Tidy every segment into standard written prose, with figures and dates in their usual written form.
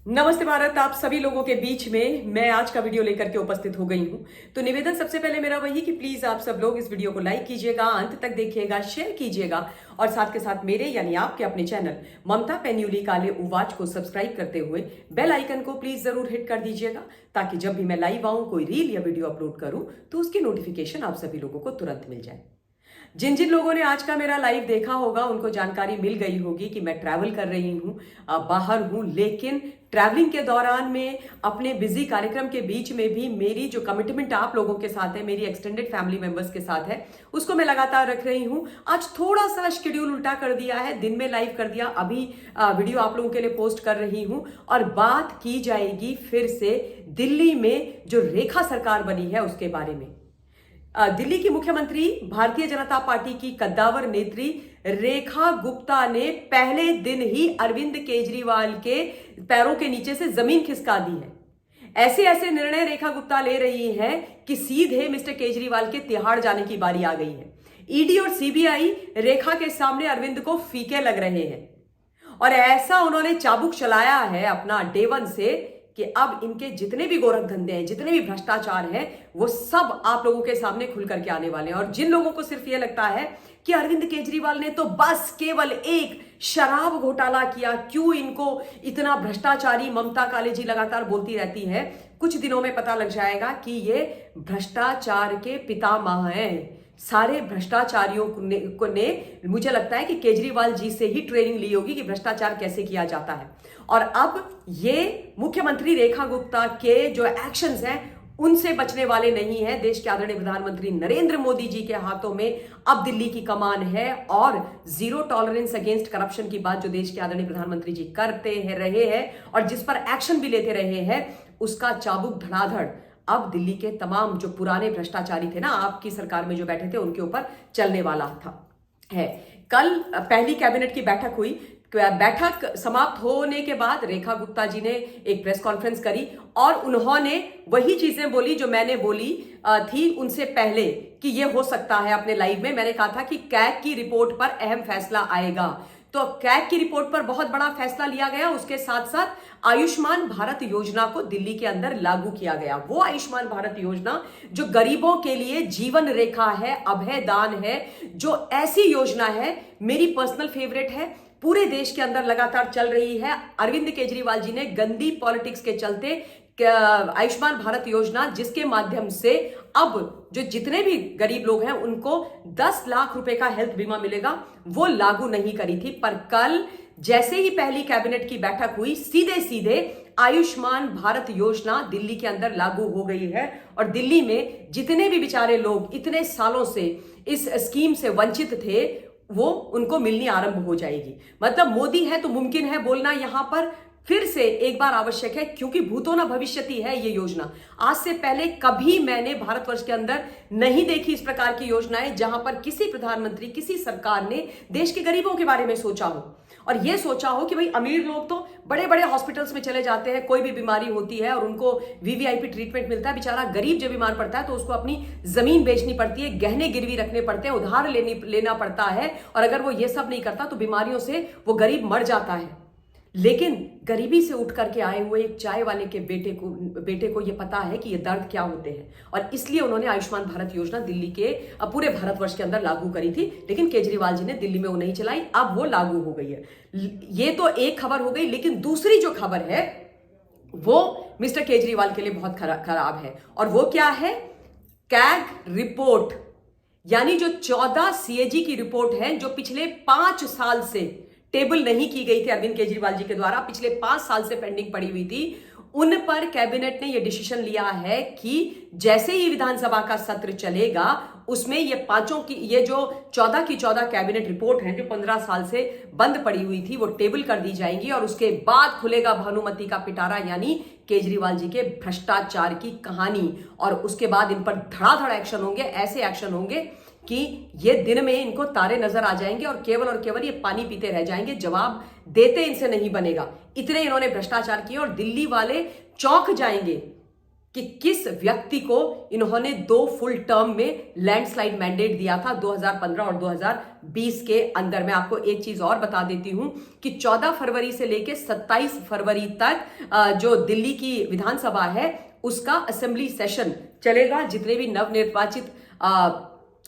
नमस्ते भारत। आप सभी लोगों के बीच में मैं आज का वीडियो लेकर के उपस्थित हो गई हूं। तो निवेदन सबसे पहले मेरा वही कि प्लीज आप सब लोग इस वीडियो को लाइक कीजिएगा, अंत तक देखिएगा, शेयर कीजिएगा और साथ के साथ मेरे यानी आपके अपने चैनल ममता पेन्यूली काले उवाच को सब्सक्राइब करते हुए बेल आइकन को प्लीज जरूर हिट कर दीजिएगा, ताकि जब भी मैं लाइव आऊं, कोई रील या वीडियो अपलोड करूं तो उसकी नोटिफिकेशन आप सभी लोगों को तुरंत मिल जाए। जिन जिन लोगों ने आज का मेरा लाइव देखा होगा उनको जानकारी मिल गई होगी कि मैं ट्रैवल कर रही हूँ, बाहर हूँ, लेकिन ट्रैवलिंग के दौरान में अपने बिजी कार्यक्रम के बीच में भी मेरी जो कमिटमेंट आप लोगों के साथ है, मेरी एक्सटेंडेड फैमिली मेंबर्स के साथ है, उसको मैं लगातार रख रही हूँ। आज थोड़ा सा शेड्यूल उल्टा कर दिया है, दिन में लाइव कर दिया, अभी वीडियो आप लोगों के लिए पोस्ट कर रही हूँ और बात की जाएगी फिर से दिल्ली में जो रेखा सरकार बनी है उसके बारे में। दिल्ली की मुख्यमंत्री भारतीय जनता पार्टी की कद्दावर नेत्री रेखा गुप्ता ने पहले दिन ही अरविंद केजरीवाल के पैरों के नीचे से जमीन खिसका दी है। ऐसे ऐसे निर्णय रेखा गुप्ता ले रही हैं कि सीधे मिस्टर केजरीवाल के तिहाड़ जाने की बारी आ गई है। ईडी और सीबीआई रेखा के सामने अरविंद को फीके लग रहे हैं और ऐसा उन्होंने चाबुक चलाया है अपना डे वन से कि अब इनके जितने भी गोरख धंधे हैं, जितने भी भ्रष्टाचार हैं, वो सब आप लोगों के सामने खुल करके आने वाले हैं। और जिन लोगों को सिर्फ ये लगता है कि अरविंद केजरीवाल ने तो बस केवल एक शराब घोटाला किया, क्यों इनको इतना भ्रष्टाचारी ममता कालेजी लगातार बोलती रहती है, कुछ दिनों में पता लग जाएगा कि ये भ्रष्टाचार के पितामह हैं। सारे भ्रष्टाचारियों ने मुझे लगता है कि केजरीवाल जी से ही ट्रेनिंग ली होगी कि भ्रष्टाचार कैसे किया जाता है। और अब ये मुख्यमंत्री रेखा गुप्ता के जो एक्शंस हैं उनसे बचने वाले नहीं हैं। देश के आदरणीय प्रधानमंत्री नरेंद्र मोदी जी के हाथों में अब दिल्ली की कमान है और जीरो टॉलरेंस अगेंस्ट करप्शन की बात जो देश के आदरणीय प्रधानमंत्री जी करते रहे हैं और जिस पर एक्शन भी लेते रहे हैं, उसका चाबुक धड़ाधड़ अब दिल्ली के तमाम जो पुराने भ्रष्टाचारी थे ना, आपकी सरकार में जो बैठे थे, उनके ऊपर चलने वाला था है। कल पहली कैबिनेट की बैठक हुई। बैठक समाप्त होने के बाद रेखा गुप्ता जी ने एक प्रेस कॉन्फ्रेंस करी और उन्होंने वही चीजें बोली जो मैंने बोली थी उनसे पहले कि ये हो सकता है। अपने लाइव में मैंने कहा था कि कैग की रिपोर्ट पर अहम फैसला आएगा, तो कैग की रिपोर्ट पर बहुत बड़ा फैसला लिया गया। उसके साथ साथ आयुष्मान भारत योजना को दिल्ली के अंदर लागू किया गया। वो आयुष्मान भारत योजना जो गरीबों के लिए जीवन रेखा है, अभय दान है, जो ऐसी योजना है, मेरी पर्सनल फेवरेट है, पूरे देश के अंदर लगातार चल रही है। अरविंद केजरीवाल जी ने गंदी पॉलिटिक्स के चलते आयुष्मान भारत योजना, जिसके माध्यम से अब जो जितने भी गरीब लोग हैं उनको 10 लाख रुपए का हेल्थ बीमा मिलेगा, वो लागू नहीं करी थी। पर कल जैसे ही पहली कैबिनेट की बैठक हुई, सीधे सीधे आयुष्मान भारत योजना दिल्ली के अंदर लागू हो गई है और दिल्ली में जितने भी बेचारे लोग इतने सालों से इस स्कीम से वंचित थे, वो उनको मिलनी आरंभ हो जाएगी। मतलब मोदी है तो मुमकिन है बोलना यहां पर फिर से एक बार आवश्यक है, क्योंकि भूतो न भविष्यति है ये योजना। आज से पहले कभी मैंने भारतवर्ष के अंदर नहीं देखी इस प्रकार की योजनाएं जहां पर किसी प्रधानमंत्री, किसी सरकार ने देश के गरीबों के बारे में सोचा हो और ये सोचा हो कि भाई अमीर लोग तो बड़े बड़े हॉस्पिटल्स में चले जाते हैं, कोई भी बीमारी होती है और उनको वीवीआईपी ट्रीटमेंट मिलता है। बेचारा गरीब जब बीमार पड़ता है तो उसको अपनी जमीन बेचनी पड़ती है, गहने गिरवी रखने पड़ते हैं, उधार लेना पड़ता है और अगर वो ये सब नहीं करता तो बीमारियों से वो गरीब मर जाता है। लेकिन गरीबी से उठ करके आए हुए एक चाय वाले के बेटे को ये पता है कि ये दर्द क्या होते हैं और इसलिए उन्होंने आयुष्मान भारत योजना दिल्ली के पूरे भारतवर्ष के अंदर लागू करी थी। लेकिन केजरीवाल जी ने दिल्ली में वो नहीं चलाई, अब वो लागू हो गई है। ये तो एक खबर हो गई, लेकिन दूसरी जो खबर है वो मिस्टर केजरीवाल के लिए बहुत खराब है और वो क्या है? कैग रिपोर्ट, यानी जो 14 सीएजी की रिपोर्ट है जो पिछले 5 साल से टेबल नहीं की गई थी अरविंद केजरीवाल जी के द्वारा, पिछले 5 साल से पेंडिंग पड़ी हुई थी, उन पर कैबिनेट ने यह डिसीजन लिया है कि जैसे ही विधानसभा का सत्र चलेगा उसमें ये पांचों की, ये जो 14 की 14 कैबिनेट रिपोर्ट हैं जो 15 साल से बंद पड़ी हुई थी, वो टेबल कर दी जाएंगी और उसके बाद खुलेगा भानुमति का पिटारा, यानी केजरीवाल जी के भ्रष्टाचार की कहानी। और उसके बाद इन पर धड़ाधड़ एक्शन होंगे, ऐसे एक्शन होंगे कि ये दिन में इनको तारे नजर आ जाएंगे और केवल ये पानी पीते रह जाएंगे, जवाब देते इनसे नहीं बनेगा। इतने इन्होंने भ्रष्टाचार किए और दिल्ली वाले चौंक जाएंगे कि किस व्यक्ति को इन्होंने 2 फुल टर्म में लैंडस्लाइड मैंडेट दिया था 2015 और 2020 के अंदर। मैं आपको एक चीज और बता देती हूं कि 14 फरवरी से लेकर 27 फरवरी तक जो दिल्ली की विधानसभा है उसका असेंबली सेशन चलेगा। जितने भी नवनिर्वाचित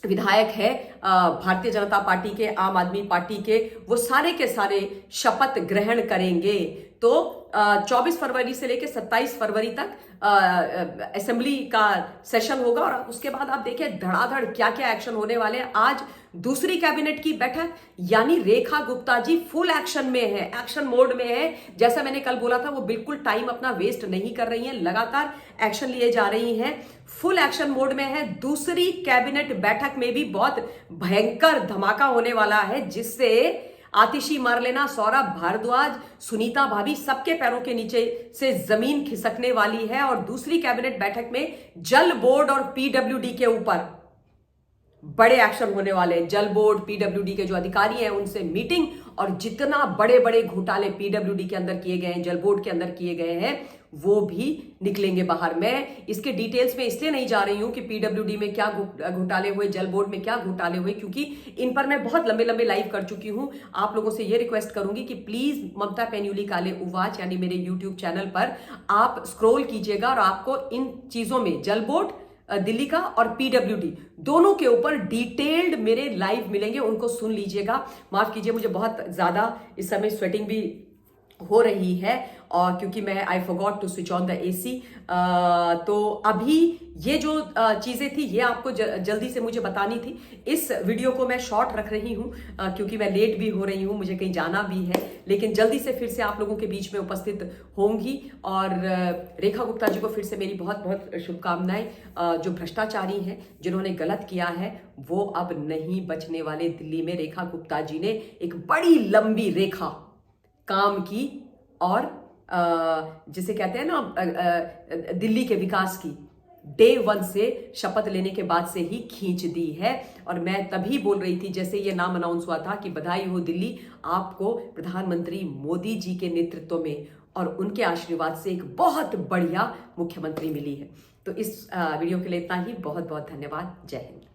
विधायक है भारतीय जनता पार्टी के, आम आदमी पार्टी के, वो सारे के सारे शपथ ग्रहण करेंगे। तो 24 फरवरी से लेकर 27 फरवरी तक असेंबली का सेशन होगा और उसके बाद आप देखिए धड़ाधड़ क्या क्या एक्शन होने वाले हैं। आज दूसरी कैबिनेट की बैठक, यानी रेखा गुप्ता जी फुल एक्शन में है, एक्शन मोड में है। जैसा मैंने कल बोला था वो बिल्कुल टाइम अपना वेस्ट नहीं कर रही हैं, लगातार एक्शन लिए जा रही हैं, फुल एक्शन मोड में है। दूसरी कैबिनेट बैठक में भी बहुत भयंकर धमाका होने वाला है, जिससे आतिशी मरलेना, सौरभ भारद्वाज, सुनीता भाभी सबके पैरों के नीचे से जमीन खिसकने वाली है। और दूसरी कैबिनेट बैठक में जल बोर्ड और पीडब्ल्यूडी के ऊपर बड़े एक्शन होने वाले हैं। जल बोर्ड, पीडब्ल्यूडी के जो अधिकारी हैं उनसे मीटिंग, और जितना बड़े बड़े घोटाले पीडब्ल्यूडी के अंदर किए गए हैं, जल बोर्ड के अंदर किए गए हैं, वो भी निकलेंगे बाहर। मैं इसके डिटेल्स में इसलिए नहीं जा रही हूं कि पीडब्ल्यूडी में क्या घोटाले हुए, जल बोर्ड में क्या घोटाले हुए, क्योंकि इन पर मैं बहुत लंबे लंबे लाइव कर चुकी हूं। आप लोगों से ये रिक्वेस्ट करूंगी कि प्लीज ममता पेन्युली काले उवाच यानी मेरे यूट्यूब चैनल पर आप स्क्रॉल कीजिएगा और आपको इन चीजों में, जल बोर्ड दिल्ली का और पीडब्ल्यूडी दोनों के ऊपर डिटेल्ड मेरे लाइव मिलेंगे, उनको सुन लीजिएगा। माफ कीजिए, मुझे बहुत ज्यादा इस समय स्वेटिंग भी हो रही है और क्योंकि मैं I forgot to switch on the AC. तो अभी ये जो चीजें थी ये आपको जल्दी से मुझे बतानी थी। इस वीडियो को मैं शॉर्ट रख रही हूँ क्योंकि मैं लेट भी हो रही हूँ, मुझे कहीं जाना भी है, लेकिन जल्दी से फिर से आप लोगों के बीच में उपस्थित होंगी। और रेखा गुप्ता जी को फिर से मेरी बहुत बहुत शुभकामनाएं। जो भ्रष्टाचारी हैं, जिन्होंने गलत किया है, वो अब नहीं बचने वाले। दिल्ली में रेखा गुप्ता जी ने एक बड़ी लंबी रेखा काम की और जिसे कहते हैं ना दिल्ली के विकास की, डे 1 से शपथ लेने के बाद से ही खींच दी है। और मैं तभी बोल रही थी जैसे ये नाम अनाउंस हुआ था कि बधाई हो दिल्ली, आपको प्रधानमंत्री मोदी जी के नेतृत्व में और उनके आशीर्वाद से एक बहुत बढ़िया मुख्यमंत्री मिली है। तो इस वीडियो के लिए इतना ही। बहुत बहुत धन्यवाद। जय हिंद।